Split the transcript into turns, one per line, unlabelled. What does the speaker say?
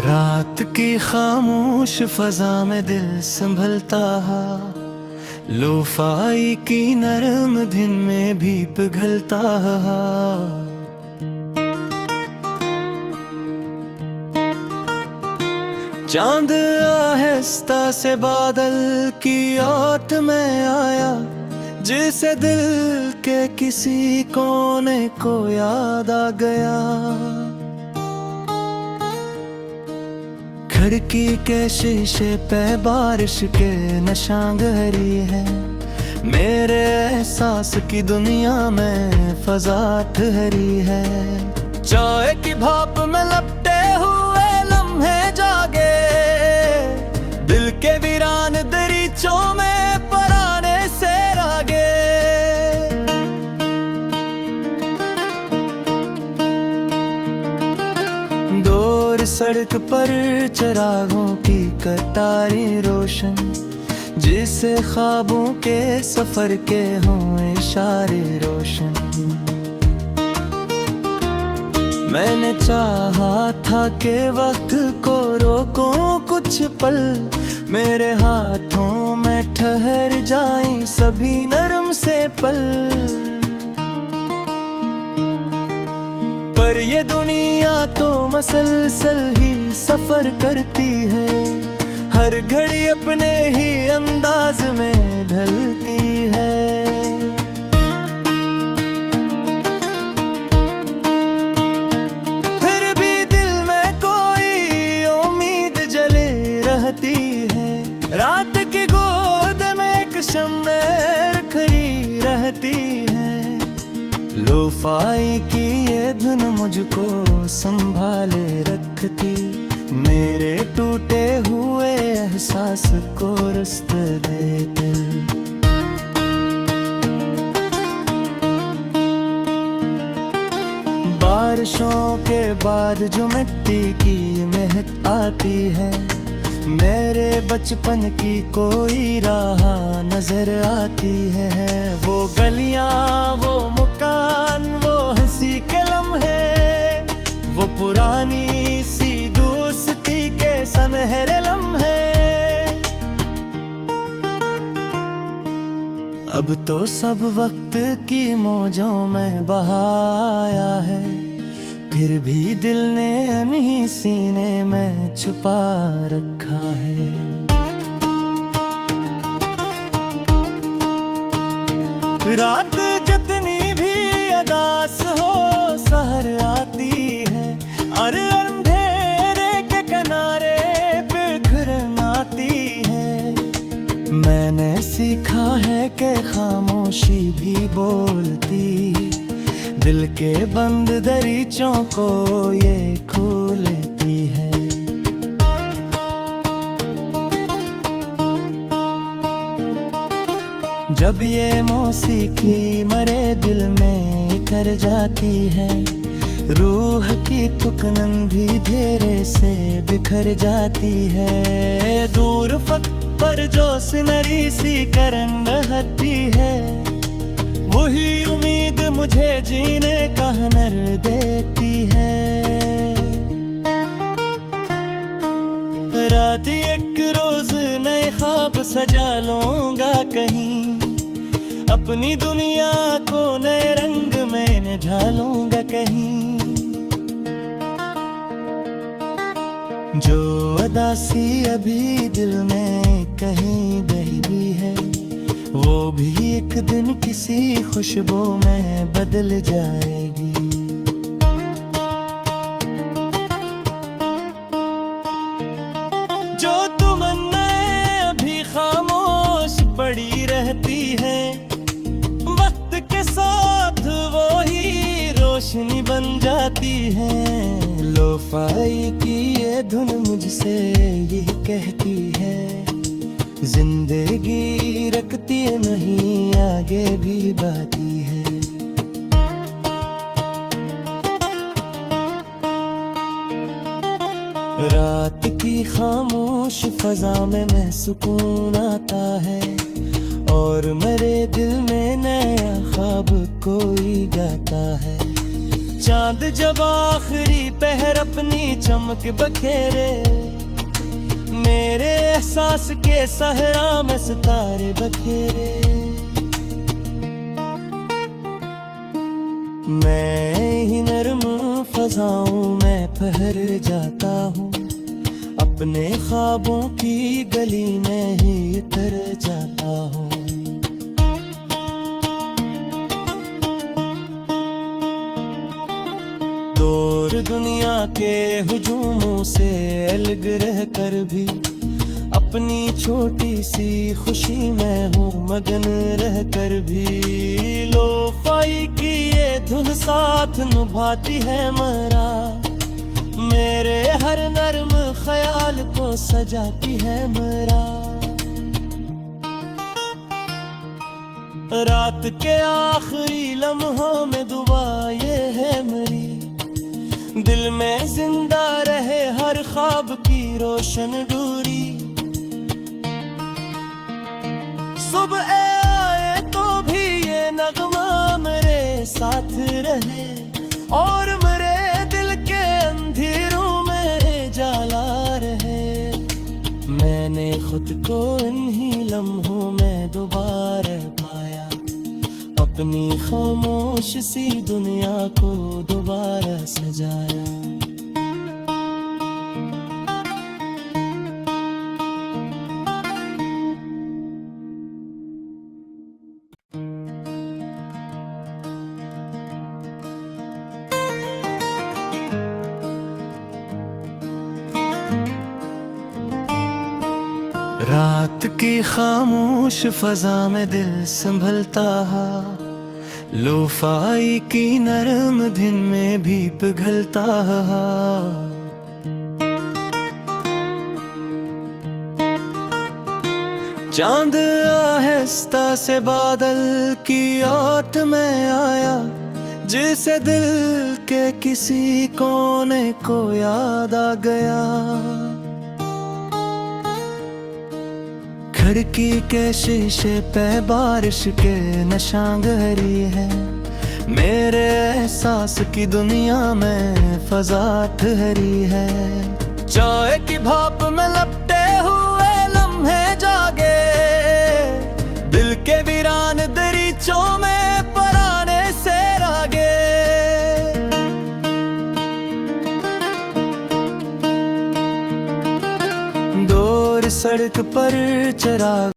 रात की खामोश फजा में दिल संभलता है, लोफाई की नरम धुन में भी पिघलता है। चांद आहिस्ता से बादल की ओट में आया, जिसे दिल के किसी कोने को याद आ गया। खिड़की के शीशे पे बारिश के नशांगरी है, मेरे एहसास की दुनिया में फजा ठहरी है। चाय की भाप में लपटे हुए लम्हे जागे, दिल के वीरान दरीचों में पराने से रागे। दूर सड़क पर चिरागों की कतारी रोशन, जिसे ख्वाबों के सफर के हों इशारे रोशन। मैंने चाहा था कि वक्त को रोकूं कुछ पल, मेरे हाथों में ठहर जाएं सभी नरम से पल। पर ये दुनिया तो मसलसल ही सफर करती है, हर घड़ी अपने ही अंदाज में ढलती है। फिर भी दिल में कोई उम्मीद जले रहती है, रात की गोद में एक शम्मे खड़ी रहती है। लोफाई की ये धुन मुझको संभाले रखती, मेरे टूटे हुए एहसास को रास्ता देते। बारिशों के बाद जो मिट्टी की महक आती है, मेरे बचपन की कोई राह नजर आती है। वो गलियां, वो मकान, वो हंसी के लम्हे, वो पुरानी सी दोस्ती के सुनहरे लम्हे। अब तो सब वक्त की मौजों में बहाया है, फिर भी दिल ने नहीं सीने में छुपा रखा है। रात जितनी भी अदास हो सहर आती है, और अंधेरे के किनारे बिखरन आती है। मैंने सीखा है कि खामोशी भी बोलती, दिल के बंद दरीचों को ये खोलती है। जब ये मौसीकी मरे दिल में कर जाती है, रूह की तुकनन भी धेरे से बिखर जाती है। दूर फक पर जो सिनरी सी करन रहती है, वही उम्मीद मुझे जीने का हुनर देती है। रात एक रोज नए ख्वाब सजा लूंगा कहीं, अपनी दुनिया को नए रंग में ढालूंगा कहीं। जो उदासी अभी दिल में कहीं दही है, वो भी एक दिन किसी खुशबू में बदल जाएगी। जो तमन्नाएं अभी खामोश पड़ी रहती है, वक्त के साथ वो ही रोशनी बन जाती है। लोफाई की ये धुन मुझसे ये कहती है, जिंदगी रखती नहीं आगे भी बढ़ती है। रात की खामोश फजा में सुकून आता है, और मेरे दिल में नया ख्वाब कोई गाता है। चांद जब आखिरी पहर अपनी चमक बखेरे, मेरे एहसास के सहरा में सितारे बखेरे। मैं ही नर्म फजाओं में ठहर जाता हूँ, अपने ख्वाबों की गली में ही उतर जाता हूँ। दूर दुनिया के हुजूमों से अलग रह कर भी अपनी छोटी सी खुशी में हूँ मगन रह कर भी। लोफाई की ये धुन साथ निभाती है मरा, मेरे हर नर्म ख्याल को सजाती है मरा। रात के आखिरी लम्हों में दुआ ये है मेरी, दिल में जिंदा रहे हर ख्वाब की रोशन डोरी। सुबह आए तो भी ये नगमा मेरे साथ रहे, और मेरे दिल के अंधेरों में जाला रहे। मैंने खुद को इन्हीं लम्हों में दोबारा पाया, अपनी खामोश सी दुनिया को दोबारा सजाया। रात की खामोश फजा में दिल संभलता है, लोफाई की नरम धुन में भी पिघलता है। चांद आहिस्ता से बादल की आट में आया, जिसे दिल के किसी कोने को याद आ गया। खिड़की के शीशे पे बारिश के नशांग हरी है, मेरे एहसास की दुनिया में फजा ठहरी है। चाय की भाप में लपटे हुए लम्हे जागे, दिल के वीरान दरीचों में पराने से रागे। दूर सड़क पर चराग